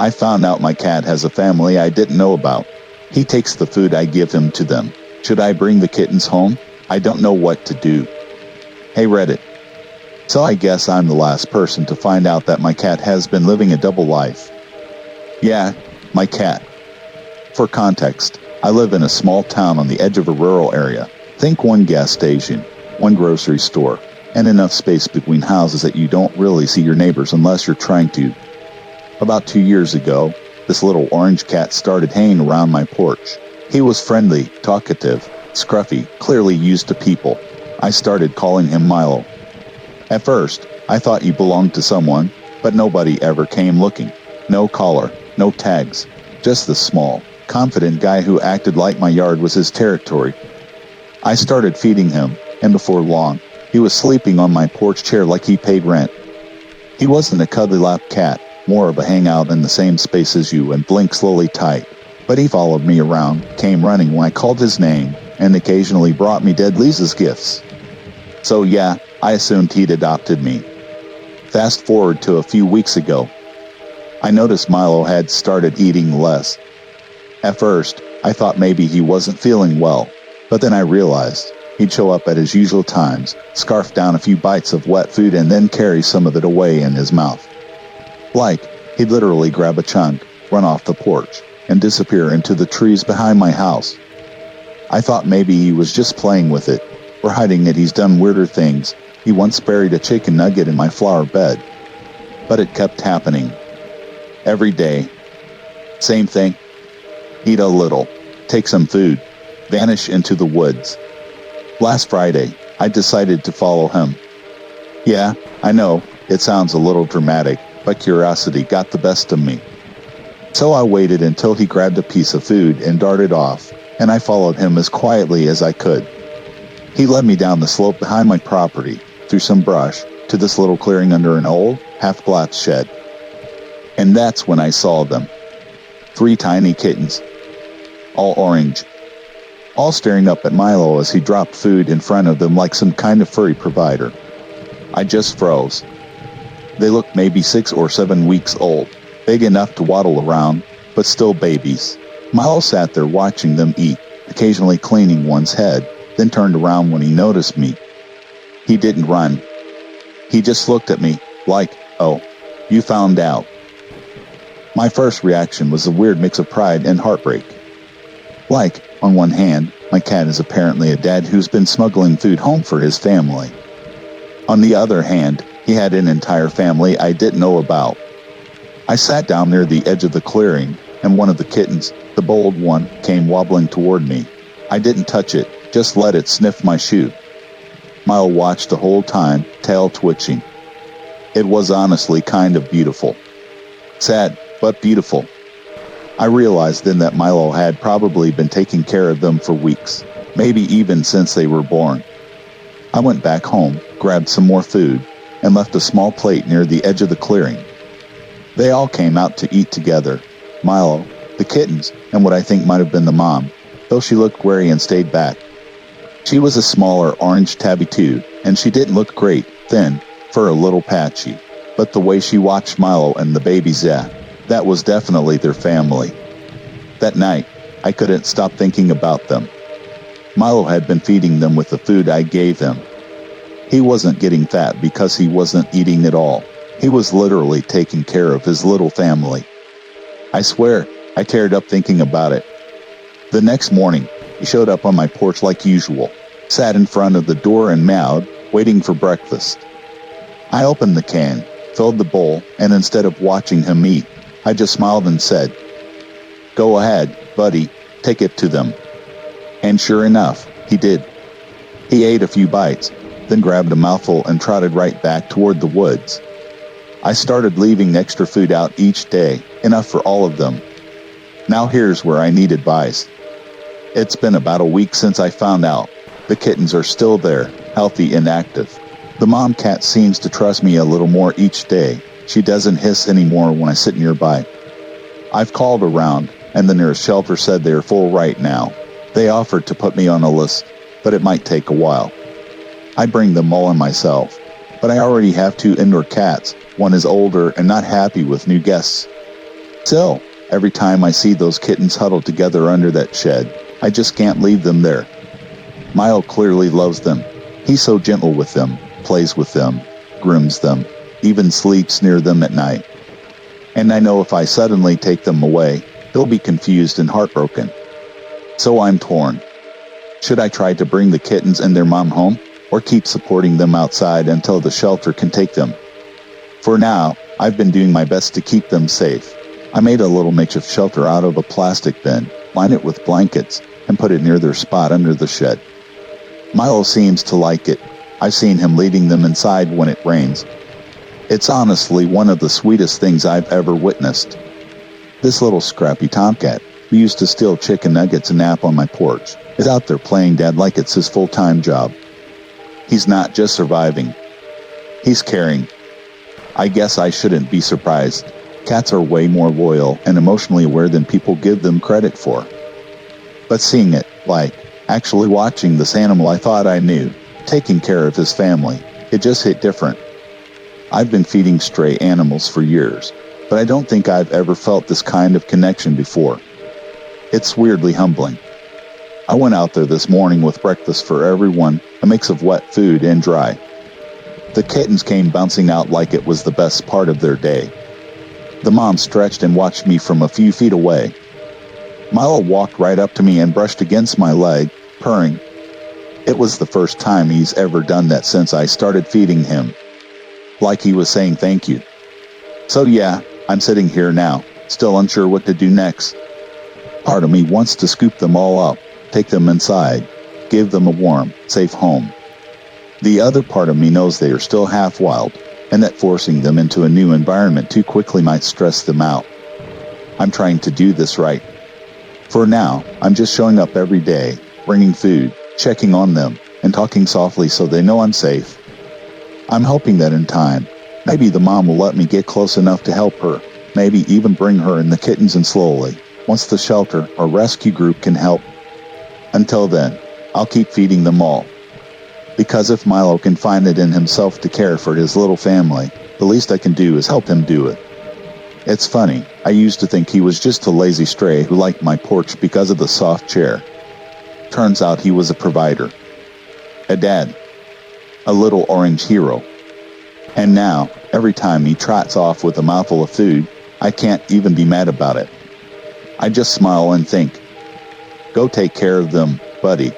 I found out my cat has a family I didn't know about. He takes the food I give him to them. Should I bring the kittens home? I don't know what to do. Hey Reddit. So I guess I'm the last person to find out that my cat has been living a double life. Yeah, my cat. For context, I live in a small town on the edge of a rural area. Think one gas station, one grocery store, and enough space between houses that you don't really see your neighbors unless you're trying to. About 2 years ago, this little orange cat started hanging around my porch. He was friendly, talkative, scruffy, clearly used to people. I started calling him Milo. At first, I thought he belonged to someone, but nobody ever came looking. No collar, no tags, just the small, confident guy who acted like my yard was his territory. I started feeding him, and before long, he was sleeping on my porch chair like he paid rent. He wasn't a cuddly lap cat, more of a hangout in the same space as you and blink slowly tight. But he followed me around, came running when I called his name, and occasionally brought me Dead Lisa's gifts. So yeah, I assumed he'd adopted me. Fast forward to a few weeks ago. I noticed Milo had started eating less. At first, I thought maybe he wasn't feeling well, but then I realized he'd show up at his usual times, scarf down a few bites of wet food and then carry some of it away in his mouth. Like, he'd literally grab a chunk, run off the porch, and disappear into the trees behind my house. I thought maybe he was just playing with it, or hiding it. He's done weirder things. He once buried a chicken nugget in my flower bed. But it kept happening. Every day. Same thing. Eat a little, take some food, vanish into the woods. Last Friday, I decided to follow him. Yeah, I know, it sounds a little dramatic, but curiosity got the best of me. So I waited until he grabbed a piece of food and darted off, and I followed him as quietly as I could. He led me down the slope behind my property, through some brush, to this little clearing under an old, half-glass shed. And that's when I saw them. 3 tiny kittens, all orange, all staring up at Milo as he dropped food in front of them like some kind of furry provider. I just froze. They looked maybe 6 or 7 weeks old, big enough to waddle around, but still babies. Milo sat there watching them eat, occasionally cleaning one's head, then turned around when he noticed me. He didn't run. He just looked at me, like, oh, you found out. My first reaction was a weird mix of pride and heartbreak. Like, on one hand, my cat is apparently a dad who's been smuggling food home for his family. On the other hand, he had an entire family I didn't know about. I sat down near the edge of the clearing, and one of the kittens, the bold one, came wobbling toward me. I didn't touch it, just let it sniff my shoe. Milo watched the whole time, tail twitching. It was honestly kind of beautiful. Sad, but beautiful. I realized then that Milo had probably been taking care of them for weeks, maybe even since they were born. I went back home, grabbed some more food, and left a small plate near the edge of the clearing. They all came out to eat together. Milo, the kittens, and what I think might have been the mom, though she looked wary and stayed back. She was a smaller orange tabby too, and she didn't look great, thin, fur a little patchy. But the way she watched Milo and the babies, yeah, that was definitely their family. That night, I couldn't stop thinking about them. Milo had been feeding them with the food I gave him. He wasn't getting fat because he wasn't eating at all. He was literally taking care of his little family. I swear, I teared up thinking about it. The next morning, he showed up on my porch like usual, sat in front of the door and meowed, waiting for breakfast. I opened the can, filled the bowl, and instead of watching him eat, I just smiled and said, "Go ahead, buddy, take it to them." And sure enough, he did. He ate a few bites, then grabbed a mouthful and trotted right back toward the woods. I started leaving extra food out each day, enough for all of them. Now here's where I need advice. It's been about a week since I found out. The kittens are still there, healthy and active. The mom cat seems to trust me a little more each day. She doesn't hiss anymore when I sit nearby. I've called around, and the nearest shelter said they are full right now. They offered to put me on a list, but it might take a while. I bring them all in myself, but I already have 2 indoor cats. One is older and not happy with new guests. Still, every time I see those kittens huddled together under that shed, I just can't leave them there. Milo clearly loves them. He's so gentle with them, plays with them, grooms them, even sleeps near them at night. And I know if I suddenly take them away, he'll be confused and heartbroken. So I'm torn. Should I try to bring the kittens and their mom home, or keep supporting them outside until the shelter can take them? For now, I've been doing my best to keep them safe. I made a little makeshift shelter out of a plastic bin, lined it with blankets, and put it near their spot under the shed. Milo seems to like it. I've seen him leading them inside when it rains. It's honestly one of the sweetest things I've ever witnessed. This little scrappy tomcat, who used to steal chicken nuggets and nap on my porch, is out there playing dad like it's his full-time job. He's not just surviving. He's caring. I guess I shouldn't be surprised. Cats are way more loyal and emotionally aware than people give them credit for. But seeing it, actually watching this animal I thought I knew, taking care of his family, it just hit different. I've been feeding stray animals for years, but I don't think I've ever felt this kind of connection before. It's weirdly humbling. I went out there this morning with breakfast for everyone, a mix of wet food and dry. The kittens came bouncing out like it was the best part of their day. The mom stretched and watched me from a few feet away. Milo walked right up to me and brushed against my leg, purring. It was the first time he's ever done that since I started feeding him. Like he was saying thank you. So yeah, I'm sitting here now, still unsure what to do next. Part of me wants to scoop them all up, take them inside, give them a warm, safe home. The other part of me knows they are still half wild, and that forcing them into a new environment too quickly might stress them out. I'm trying to do this right. For now, I'm just showing up every day, bringing food, checking on them, and talking softly so they know I'm safe. I'm hoping that in time, maybe the mom will let me get close enough to help her, maybe even bring her and the kittens in slowly, once the shelter or rescue group can help. Until then, I'll keep feeding them all. Because if Milo can find it in himself to care for his little family, the least I can do is help him do it. It's funny, I used to think he was just a lazy stray who liked my porch because of the soft chair. Turns out he was a provider. A dad. A little orange hero. And now, every time he trots off with a mouthful of food, I can't even be mad about it. I just smile and think, go take care of them, buddy.